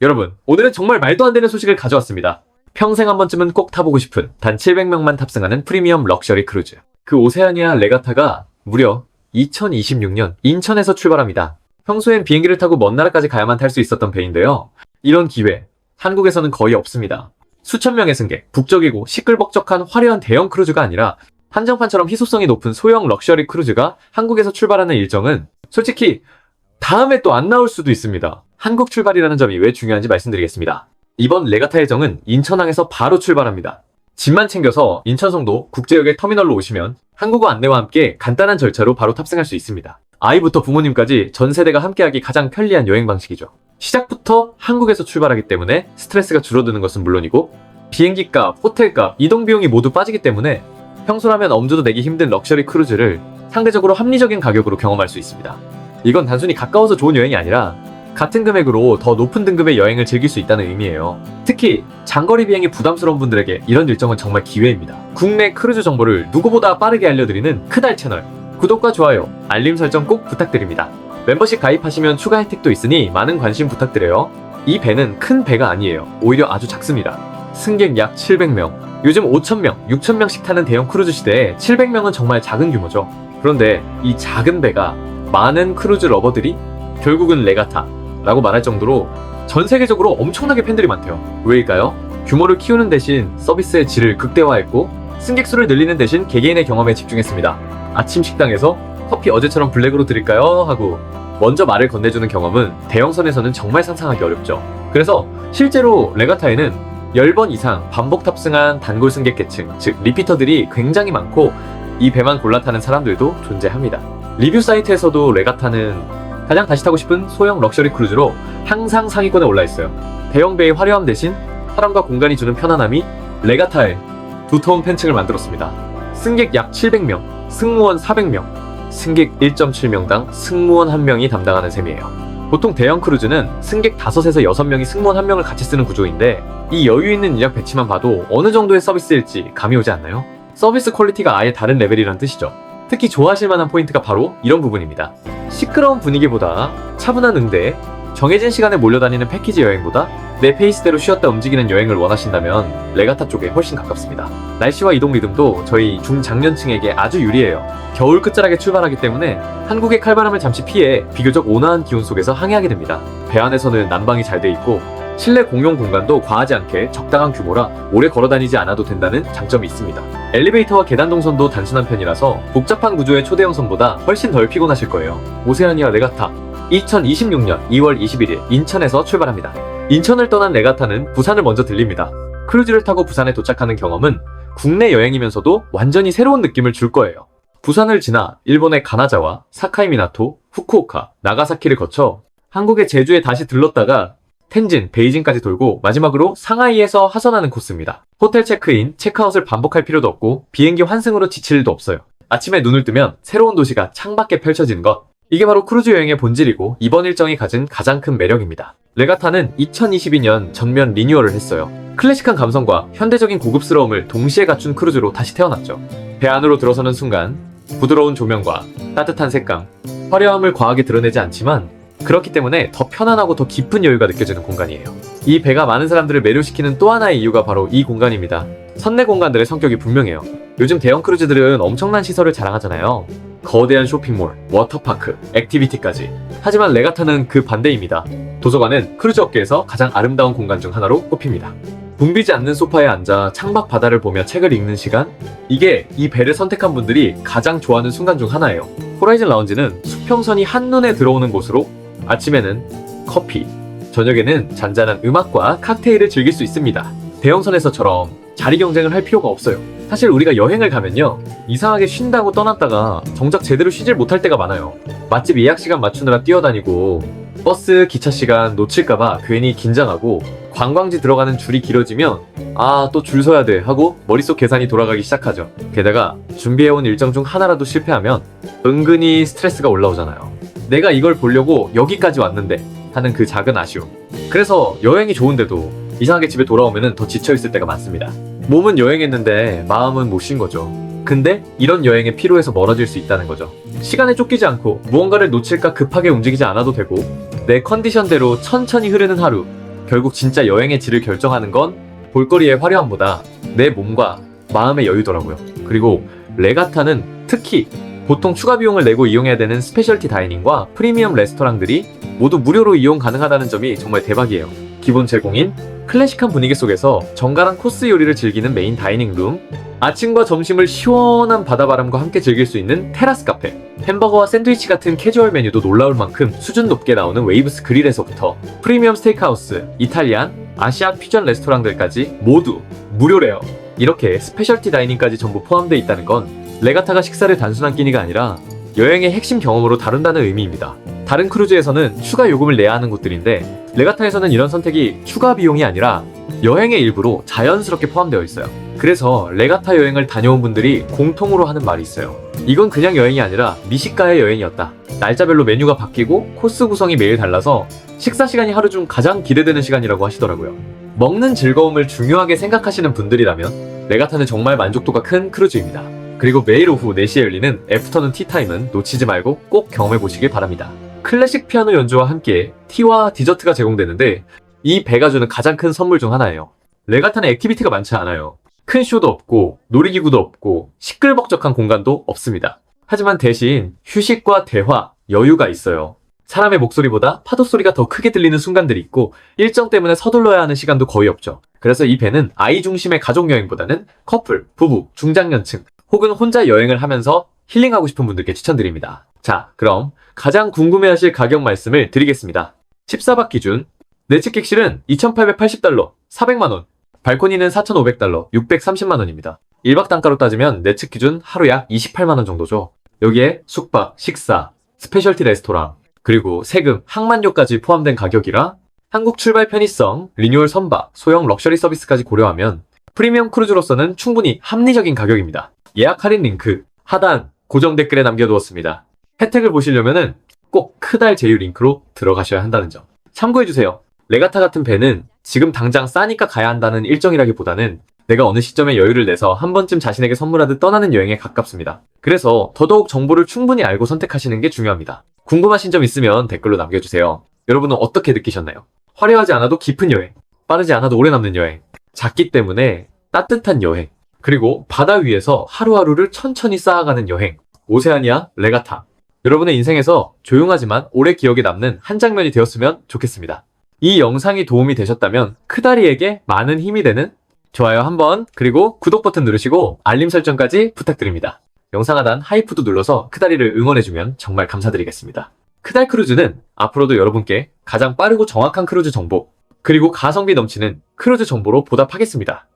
여러분, 오늘은 정말 말도 안 되는 소식을 가져왔습니다. 평생 한 번쯤은 꼭 타보고 싶은 단 700명만 탑승하는 프리미엄 럭셔리 크루즈. 그 오세아니아 레가타가 무려 2026년 인천에서 출발합니다. 평소엔 비행기를 타고 먼 나라까지 가야만 탈 수 있었던 배인데요. 이런 기회, 한국에서는 거의 없습니다. 수천 명의 승객, 북적이고 시끌벅적한 화려한 대형 크루즈가 아니라 한정판처럼 희소성이 높은 소형 럭셔리 크루즈가 한국에서 출발하는 일정은 솔직히 다음에 또 안 나올 수도 있습니다. 한국 출발이라는 점이 왜 중요한지 말씀드리겠습니다. 이번 레가타 예정은 인천항에서 바로 출발합니다. 짐만 챙겨서 인천성도 국제역의 터미널로 오시면 한국어 안내와 함께 간단한 절차로 바로 탑승할 수 있습니다. 아이부터 부모님까지 전 세대가 함께하기 가장 편리한 여행 방식이죠. 시작부터 한국에서 출발하기 때문에 스트레스가 줄어드는 것은 물론이고 비행기값, 호텔값, 이동 비용이 모두 빠지기 때문에 평소라면 엄두도 내기 힘든 럭셔리 크루즈를 상대적으로 합리적인 가격으로 경험할 수 있습니다. 이건 단순히 가까워서 좋은 여행이 아니라 같은 금액으로 더 높은 등급의 여행을 즐길 수 있다는 의미예요. 특히 장거리 비행이 부담스러운 분들에게 이런 일정은 정말 기회입니다. 국내 크루즈 정보를 누구보다 빠르게 알려드리는 크달 채널, 구독과 좋아요, 알림 설정 꼭 부탁드립니다. 멤버십 가입하시면 추가 혜택도 있으니 많은 관심 부탁드려요. 이 배는 큰 배가 아니에요. 오히려 아주 작습니다. 승객 약 700명. 요즘 5,000명, 6,000명씩 타는 대형 크루즈 시대에 700명은 정말 작은 규모죠. 그런데 이 작은 배가 많은 크루즈 러버들이 결국은 레가타라고 말할 정도로 전 세계적으로 엄청나게 팬들이 많대요. 왜일까요? 규모를 키우는 대신 서비스의 질을 극대화했고 승객 수를 늘리는 대신 개개인의 경험에 집중했습니다. 아침 식당에서 커피 어제처럼 블랙으로 드릴까요? 하고 먼저 말을 건네주는 경험은 대형선에서는 정말 상상하기 어렵죠. 그래서 실제로 레가타에는 10번 이상 반복 탑승한 단골 승객계층, 즉 리피터들이 굉장히 많고 이 배만 골라 타는 사람들도 존재합니다. 리뷰 사이트에서도 레가타는 가장 다시 타고 싶은 소형 럭셔리 크루즈로 항상 상위권에 올라 있어요. 대형 배의 화려함 대신 사람과 공간이 주는 편안함이 레가타의 두터운 팬층을 만들었습니다. 승객 약 700명, 승무원 400명, 승객 1.7명당 승무원 1명이 담당하는 셈이에요. 보통 대형 크루즈는 승객 5에서 6명이 승무원 1명을 같이 쓰는 구조인데 이 여유 있는 인력 배치만 봐도 어느 정도의 서비스일지 감이 오지 않나요? 서비스 퀄리티가 아예 다른 레벨이란 뜻이죠. 특히 좋아하실 만한 포인트가 바로 이런 부분입니다. 시끄러운 분위기보다 차분한 응대, 정해진 시간에 몰려다니는 패키지 여행보다 내 페이스대로 쉬었다 움직이는 여행을 원하신다면 레가타 쪽에 훨씬 가깝습니다. 날씨와 이동 리듬도 저희 중장년층에게 아주 유리해요. 겨울 끝자락에 출발하기 때문에 한국의 칼바람을 잠시 피해 비교적 온화한 기온 속에서 항해하게 됩니다. 배 안에서는 난방이 잘 돼 있고 실내 공용 공간도 과하지 않게 적당한 규모라 오래 걸어다니지 않아도 된다는 장점이 있습니다. 엘리베이터와 계단 동선도 단순한 편이라서 복잡한 구조의 초대형선보다 훨씬 덜 피곤하실 거예요. 오세아니아 레가타 2026년 2월 21일 인천에서 출발합니다. 인천을 떠난 레가타는 부산을 먼저 들립니다. 크루즈를 타고 부산에 도착하는 경험은 국내 여행이면서도 완전히 새로운 느낌을 줄 거예요. 부산을 지나 일본의 가나자와 사카이 미나토, 후쿠오카, 나가사키를 거쳐 한국의 제주에 다시 들렀다가 텐진, 베이징까지 돌고 마지막으로 상하이에서 하선하는 코스입니다. 호텔 체크인, 체크아웃을 반복할 필요도 없고 비행기 환승으로 지칠 일도 없어요. 아침에 눈을 뜨면 새로운 도시가 창밖에 펼쳐지는 것. 이게 바로 크루즈 여행의 본질이고 이번 일정이 가진 가장 큰 매력입니다. 레가타는 2022년 전면 리뉴얼을 했어요. 클래식한 감성과 현대적인 고급스러움을 동시에 갖춘 크루즈로 다시 태어났죠. 배 안으로 들어서는 순간 부드러운 조명과 따뜻한 색감, 화려함을 과하게 드러내지 않지만 그렇기 때문에 더 편안하고 더 깊은 여유가 느껴지는 공간이에요. 이 배가 많은 사람들을 매료시키는 또 하나의 이유가 바로 이 공간입니다. 선내 공간들의 성격이 분명해요. 요즘 대형 크루즈들은 엄청난 시설을 자랑하잖아요. 거대한 쇼핑몰, 워터파크, 액티비티까지. 하지만 레가타는 그 반대입니다. 도서관은 크루즈 업계에서 가장 아름다운 공간 중 하나로 꼽힙니다. 붐비지 않는 소파에 앉아 창밖 바다를 보며 책을 읽는 시간? 이게 이 배를 선택한 분들이 가장 좋아하는 순간 중 하나예요. 호라이즌 라운지는 수평선이 한눈에 들어오는 곳으로 아침에는 커피, 저녁에는 잔잔한 음악과 칵테일을 즐길 수 있습니다. 대형선에서처럼 자리 경쟁을 할 필요가 없어요. 사실 우리가 여행을 가면요, 이상하게 쉰다고 떠났다가 정작 제대로 쉬질 못할 때가 많아요. 맛집 예약 시간 맞추느라 뛰어다니고 버스, 기차 시간 놓칠까봐 괜히 긴장하고 관광지 들어가는 줄이 길어지면 또 줄 서야 돼 하고 머릿속 계산이 돌아가기 시작하죠. 게다가 준비해온 일정 중 하나라도 실패하면 은근히 스트레스가 올라오잖아요. 내가 이걸 보려고 여기까지 왔는데 하는 그 작은 아쉬움. 그래서 여행이 좋은데도 이상하게 집에 돌아오면 더 지쳐있을 때가 많습니다. 몸은 여행했는데 마음은 못 쉰 거죠. 근데 이런 여행에 피로해서 멀어질 수 있다는 거죠. 시간에 쫓기지 않고 무언가를 놓칠까 급하게 움직이지 않아도 되고 내 컨디션대로 천천히 흐르는 하루, 결국 진짜 여행의 질을 결정하는 건 볼거리의 화려함보다 내 몸과 마음의 여유더라고요. 그리고 레가타는 특히 보통 추가 비용을 내고 이용해야 되는 스페셜티 다이닝과 프리미엄 레스토랑들이 모두 무료로 이용 가능하다는 점이 정말 대박이에요. 기본 제공인 클래식한 분위기 속에서 정갈한 코스 요리를 즐기는 메인 다이닝 룸, 아침과 점심을 시원한 바다바람과 함께 즐길 수 있는 테라스 카페, 햄버거와 샌드위치 같은 캐주얼 메뉴도 놀라울 만큼 수준 높게 나오는 웨이브스 그릴에서부터 프리미엄 스테이크하우스, 이탈리안, 아시아 퓨전 레스토랑들까지 모두 무료래요. 이렇게 스페셜티 다이닝까지 전부 포함되어 있다는 건 레가타가 식사를 단순한 끼니가 아니라 여행의 핵심 경험으로 다룬다는 의미입니다. 다른 크루즈에서는 추가 요금을 내야 하는 곳들인데 레가타에서는 이런 선택이 추가 비용이 아니라 여행의 일부로 자연스럽게 포함되어 있어요. 그래서 레가타 여행을 다녀온 분들이 공통으로 하는 말이 있어요. 이건 그냥 여행이 아니라 미식가의 여행이었다. 날짜별로 메뉴가 바뀌고 코스 구성이 매일 달라서 식사 시간이 하루 중 가장 기대되는 시간이라고 하시더라고요. 먹는 즐거움을 중요하게 생각하시는 분들이라면 레가타는 정말 만족도가 큰 크루즈입니다. 그리고 매일 오후 4시에 열리는 애프터눈 티타임은 놓치지 말고 꼭 경험해 보시길 바랍니다. 클래식 피아노 연주와 함께 티와 디저트가 제공되는데 이 배가 주는 가장 큰 선물 중 하나예요. 레가타는 액티비티가 많지 않아요. 큰 쇼도 없고 놀이기구도 없고 시끌벅적한 공간도 없습니다. 하지만 대신 휴식과 대화, 여유가 있어요. 사람의 목소리보다 파도 소리가 더 크게 들리는 순간들이 있고 일정 때문에 서둘러야 하는 시간도 거의 없죠. 그래서 이 배는 아이 중심의 가족 여행보다는 커플, 부부, 중장년층 혹은 혼자 여행을 하면서 힐링하고 싶은 분들께 추천드립니다. 자, 그럼 가장 궁금해하실 가격 말씀을 드리겠습니다. 14박 기준 내측 객실은 2,880달러, 400만원, 발코니는 4,500달러, 630만원입니다. 1박 단가로 따지면 내측 기준 하루 약 28만원 정도죠. 여기에 숙박, 식사, 스페셜티 레스토랑, 그리고 세금, 항만료까지 포함된 가격이라 한국 출발 편의성, 리뉴얼 선박, 소형 럭셔리 서비스까지 고려하면 프리미엄 크루즈로서는 충분히 합리적인 가격입니다. 예약 할인 링크 하단 고정 댓글에 남겨두었습니다. 혜택을 보시려면은 꼭 크달 제휴 링크로 들어가셔야 한다는 점 참고해주세요. 레가타 같은 배는 지금 당장 싸니까 가야 한다는 일정이라기보다는 내가 어느 시점에 여유를 내서 한 번쯤 자신에게 선물하듯 떠나는 여행에 가깝습니다. 그래서 더더욱 정보를 충분히 알고 선택하시는 게 중요합니다. 궁금하신 점 있으면 댓글로 남겨주세요. 여러분은 어떻게 느끼셨나요? 화려하지 않아도 깊은 여행, 빠르지 않아도 오래 남는 여행, 작기 때문에 따뜻한 여행, 그리고 바다 위에서 하루하루를 천천히 쌓아가는 여행, 오세아니아 레가타. 여러분의 인생에서 조용하지만 오래 기억에 남는 한 장면이 되었으면 좋겠습니다. 이 영상이 도움이 되셨다면 크다리에게 많은 힘이 되는 좋아요 한번 그리고 구독 버튼 누르시고 알림 설정까지 부탁드립니다. 영상 하단 하이프도 눌러서 크다리를 응원해주면 정말 감사드리겠습니다. 크달 크루즈는 앞으로도 여러분께 가장 빠르고 정확한 크루즈 정보 그리고 가성비 넘치는 크루즈 정보로 보답하겠습니다.